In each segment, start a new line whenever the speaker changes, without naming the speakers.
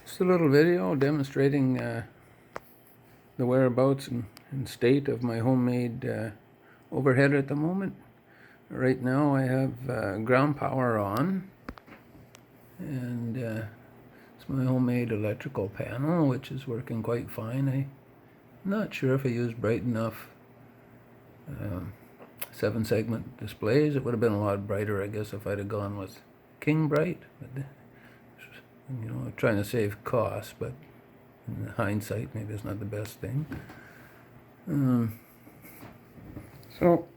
Just a little video demonstrating the whereabouts and state of my homemade overheader at the moment. Right now I have ground power on, and it's my homemade electrical panel, which is working quite fine. I'm not sure if I used bright enough 7-segment displays. It would have been a lot brighter, I guess, if I'd have gone with King Bright. But, trying to save costs, but in hindsight, maybe it's not the best thing. So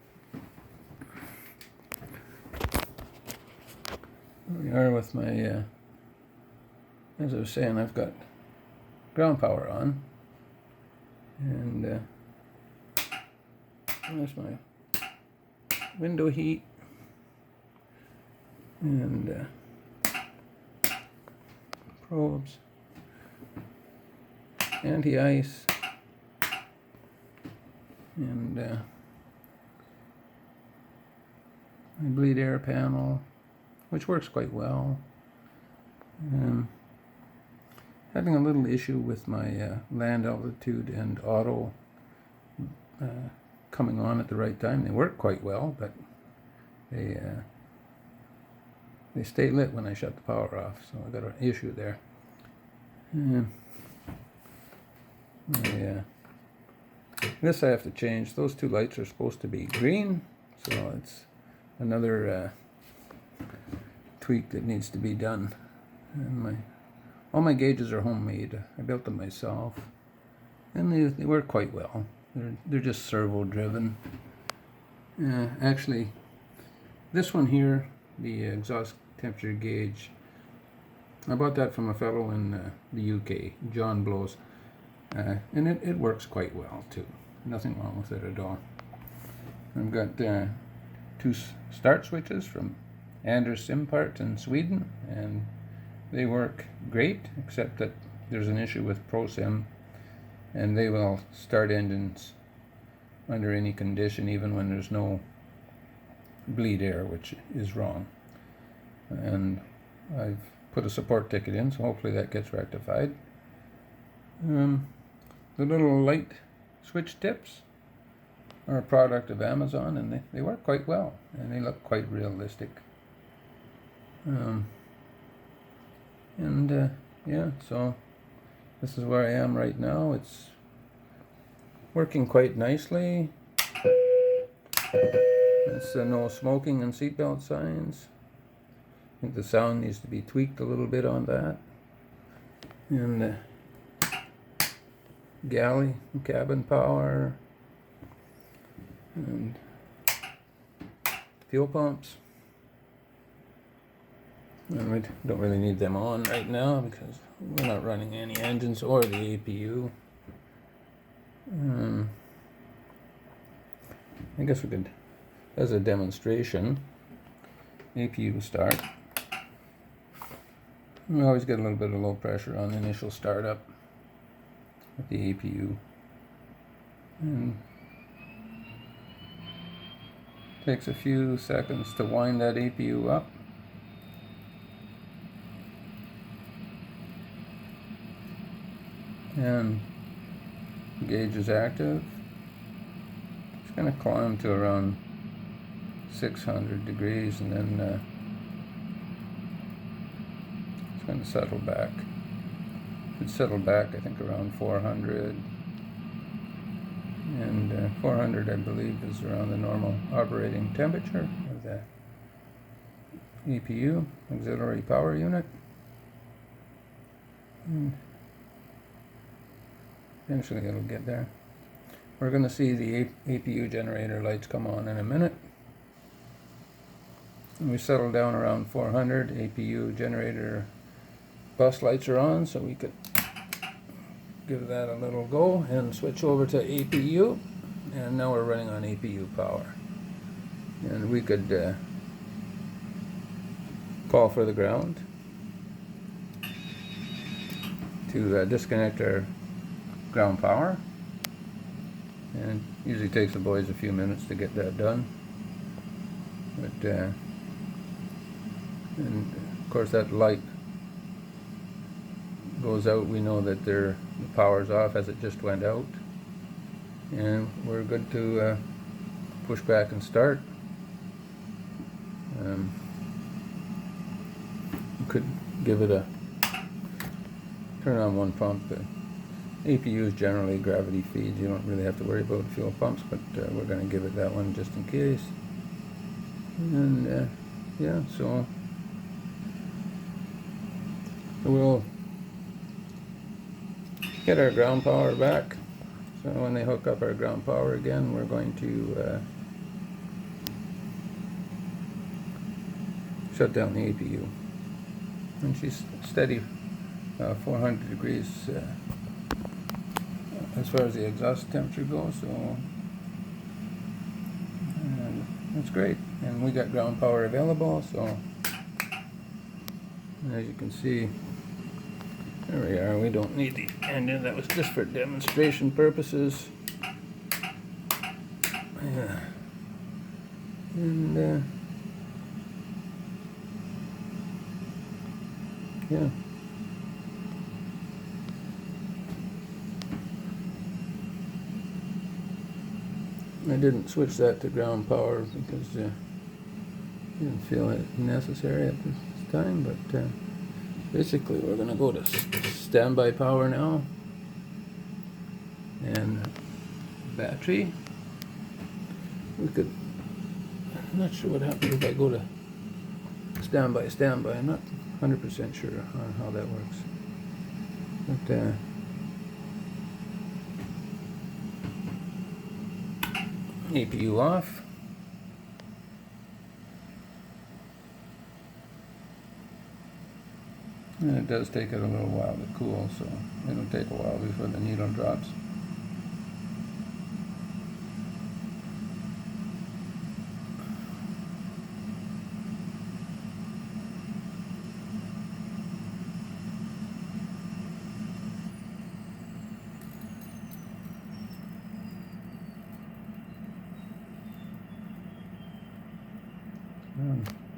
here we are with my, as I was saying, I've got ground power on, and there's my window heat, and probes, anti-ice, and my bleed air panel, which works quite well. Having a little issue with my land altitude and auto coming on at the right time. They work quite well, but they stay lit when I shut the power off, so I got an issue there. This I have to change. Those two lights are supposed to be green, so it's another tweak that needs to be done. And all my gauges are homemade. I built them myself, and they work quite well. They're just servo driven. Actually, this one here, the exhaust temperature gauge, I bought that from a fellow in the UK, John Blows, and it works quite well too. Nothing wrong with it at all. I've got two start switches from Anders Simpart in Sweden, and they work great, except that there's an issue with Prosim, and they will start engines under any condition, even when there's no bleed air, which is wrong. And I've put a support ticket in, so hopefully that gets rectified. The little light switch tips are a product of Amazon, and they work quite well, and they look quite realistic. Yeah, so this is where I am right now. It's working quite nicely. It's no smoking and seatbelt signs. I think the sound needs to be tweaked a little bit on that. And galley and cabin power, and fuel pumps. And we don't really need them on right now because we're not running any engines or the APU. I guess we could, as a demonstration, APU start. We always get a little bit of low pressure on initial startup with the APU. And takes a few seconds to wind that APU up. And the gauge is active. It's going to climb to around 600 degrees, and then it's going to settle back. It settled back, I think, around 400. And 400, I believe, is around the normal operating temperature of the EPU, auxiliary power unit. And eventually it'll get there. We're going to see the APU generator lights come on in a minute. And we settle down around 400. APU generator bus lights are on, so we could give that a little go and switch over to APU. And now we're running on APU power. And we could call for the ground to disconnect our ground power, and it usually takes the boys a few minutes to get that done. But and of course that light goes out, we know that the power's off as it just went out. And we're good to push back and start. You could give it a turn on one pump. APUs generally gravity feeds. You don't really have to worry about fuel pumps, but we're going to give it that one just in case. And yeah, so we'll get our ground power back. So when they hook up our ground power again, we're going to shut down the APU. And she's steady 400 degrees as far as the exhaust temperature goes, so that's great. And we got ground power available, so as you can see, there we are. We don't need the engine. That was just for demonstration purposes. Yeah. And yeah. I didn't switch that to ground power because I didn't feel it necessary at this time, but basically we're going to go to standby power now. And battery, we could, I'm not sure what happens if I go to standby. I'm not 100% sure on how that works. But APU off. And it does take it a little while to cool, so it'll take a while before the needle drops.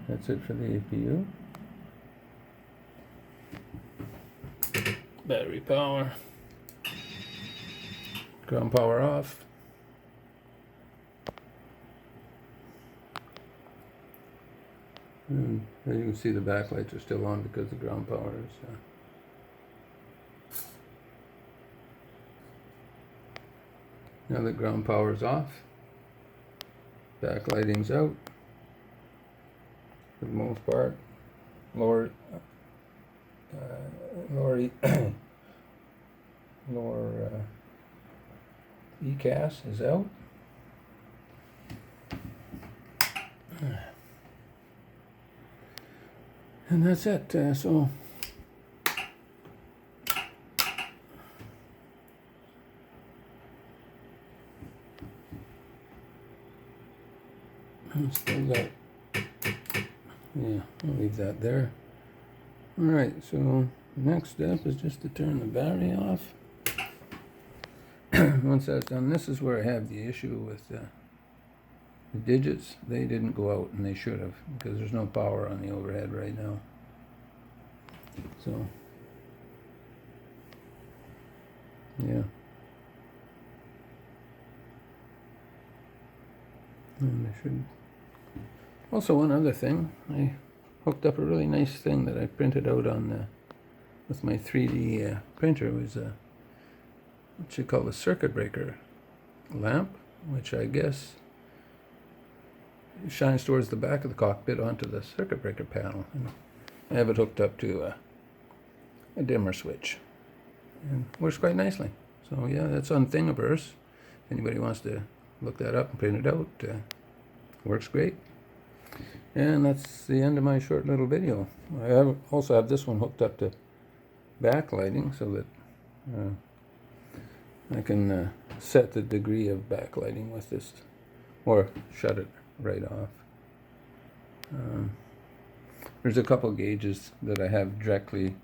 That's it for the APU. Battery power. Ground power off. And as you can see, the backlights are still on because the ground power is now that ground power is off, backlighting's out for the most part. Lower ECAS is out. And that's it. So still got, yeah, I'll leave that there. Alright, so next step is just to turn the battery off. Once that's done, this is where I have the issue with the digits. They didn't go out, and they should have, because there's no power on the overhead right now. So yeah, and I should also, one other thing, I hooked up a really nice thing that I printed out on with my 3D printer. It was what you call a circuit breaker lamp, which I guess shines towards the back of the cockpit onto the circuit breaker panel. And I have it hooked up to a dimmer switch, and works quite nicely. So yeah, that's on Thingiverse. If anybody wants to look that up and print it out, works great. And that's the end of my short little video. I also have this one hooked up to backlighting so that I can set the degree of backlighting with this, or shut it right off. There's a couple gauges that I have directly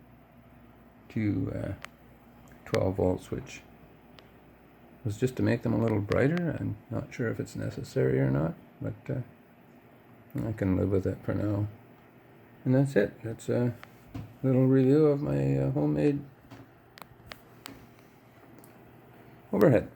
to 12 volts, which was just to make them a little brighter. I'm not sure if it's necessary or not, but I can live with it for now. And that's it. That's a little review of my homemade overhead.